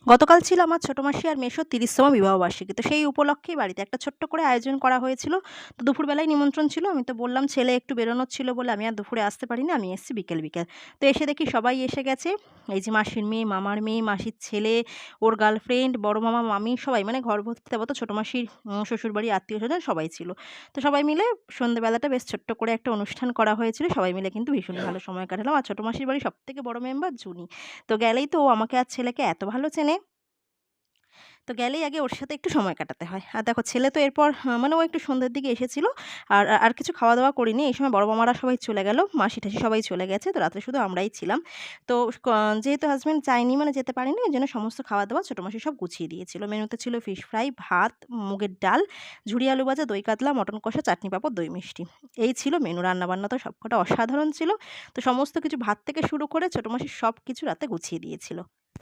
গতকাল ছিল আমার ছোট মাসি আর মেসোর ৩০তম বিবাহবার্ষিকী। তো সেই উপলক্ষেই বাড়িতে একটা ছোট্ট করে আয়োজন করা হয়েছিল। তো দুপুরবেলায় নিমন্ত্রণ ছিল। আমি তো বললাম ছেলে একটু বেরোনোর ছিল বলে আমি আর দুপুরে আসতে পারিনি। আমি এসেছি বিকেল। তো এসে দেখি সবাই এসে গেছে। এই যে মাসির মেয়ে, মামার মেয়ে, মাসির ছেলে, ওর গার্লফ্রেন্ড, বড় মামা, মামি সবাই মানে ঘর ভর্তি তারপর তো ছোট মাসির শ্বশুরবাড়ির আত্মীয়স্বজন সবাই ছিল। তো সবাই মিলে সন্ধ্যেবেলাটা বেশ ছোট্ট করে একটা অনুষ্ঠান করা হয়েছিল। সবাই মিলে কিন্তু ভীষণই ভালো সময় কাটালাম। আর ছোট মাসির বাড়ির সবথেকে বড় মেম্বার জুনি। তো গেলেই তো ও আমাকে আর ছেলেকে এত ভালো চেনে। তো গেলেই আগে ওর সাথে একটু সময় কাটাতে হয়। আর দেখো ছেলে তো এরপর মানে ও একটু সন্ধ্যের দিকে এসেছিল। আর কিছু খাওয়া-দাওয়া করিনি। এই সময় বড় মামারা সবাই চলে গেল। মাসি-টাসি সবাই চলে গেছে। তো রাত্রে শুধু আমরাই ছিলাম। তো ক যেহেতু হাসব্যান্ড যায়নি মানে যেতে পারেনি এজন্য সমস্ত খাওয়া-দাওয়া ছোট মাসি সব গুছিয়ে দিয়েছিল। মেনুতে ছিল ফিশ ফ্রাই, ভাত, মুগের ডাল, ঝুরি আলু ভাজা, দই কাতলা, মটন কষা, চাটনি পাঁপড়, দই মিষ্টি। এই ছিল মেনু। রান্না-বান্না তো সবকটা অসাধারণ ছিল। তো সমস্ত কিছু ভাত থেকে শুরু করে ছোট মাসি সবকিছু রাতে গুছিয়ে দিয়েছিল।